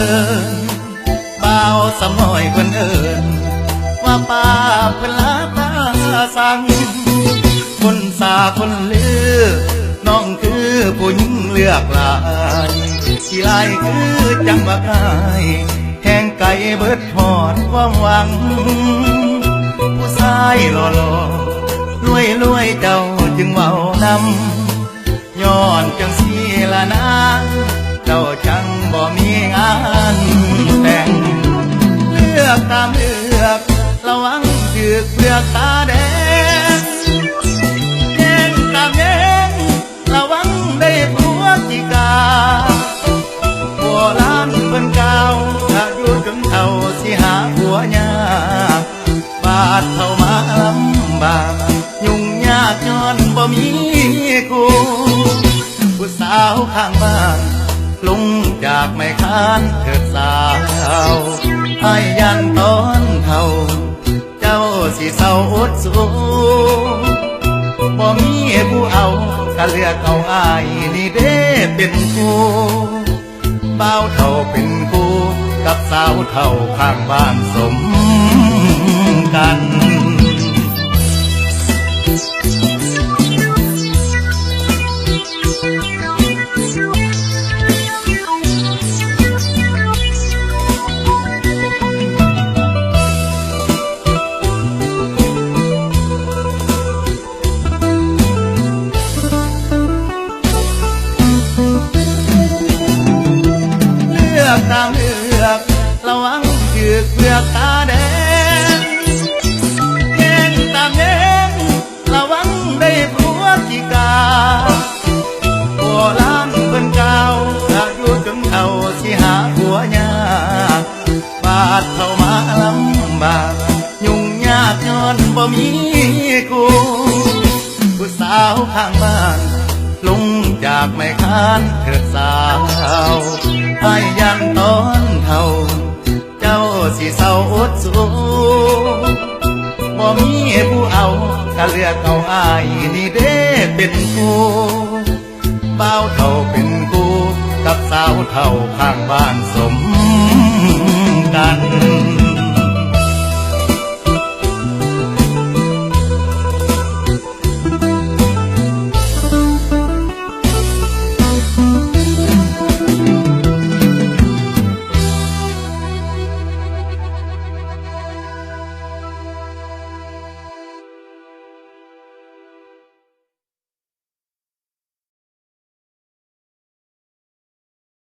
พิ่นบ่าวสำน้อยเพิ่นเอิ้นว่าป้าเพิ่นลาตาสั่งคนสาคนลือน้องคือผู้หญิงเลือกหลายที่ลายคือจังว่าใครแห่งไก่เบิดหอดความหวังผู้ชายหล่อๆรวยเจ้าจึงเว้านำย้อนจังสีละนะเจ้าจังบ่มีงานแต่งเลือกตามเลือกระวังถือเปลือกตาแดงแย่งตามแย่งระวังได้ผัวจิกาผัวล้านเพิ่นเก่าถ้าอยู่จนเท่าสิหาผัวยากบาดเข้ามาลำบากยุ่งยากย้อนบ่มีคู่ผู้สาวข้างบ้านลุงจากไม่ค้านเกิดสาวให้ยันตอนเท่าเจ้าสิเศร้าอดสู้บ่มีผู้เอาก็เลือกเอาอายนี่เด้เป็นคู่บ่าวเท่าเป็นคู่กับสาวเท่าข้างบ้านสมกันตามเลือกระวังถือเปลือกตาแดงแย่งตามแย่งระวังได้ผัวจิกาผัวล้านเพิ่นเก่าถ้าอยู่จนเท่าสิหาผัวยากบาดเข้ามาลำบากยุ่งยากย้อนบ่มีคู่ผู้สาวข้างบ้านลุงจากไม่ค้านเกิดสาวให้ยันตอนเท่าเจ้าสิเศร้าอดสู้บ่มีผู้เอาก็เลือกเอาอายนี่เด้เป็นคู่บ่าวเท่าเป็นคู่กับสาวเท่าข้างบ้านสมกัน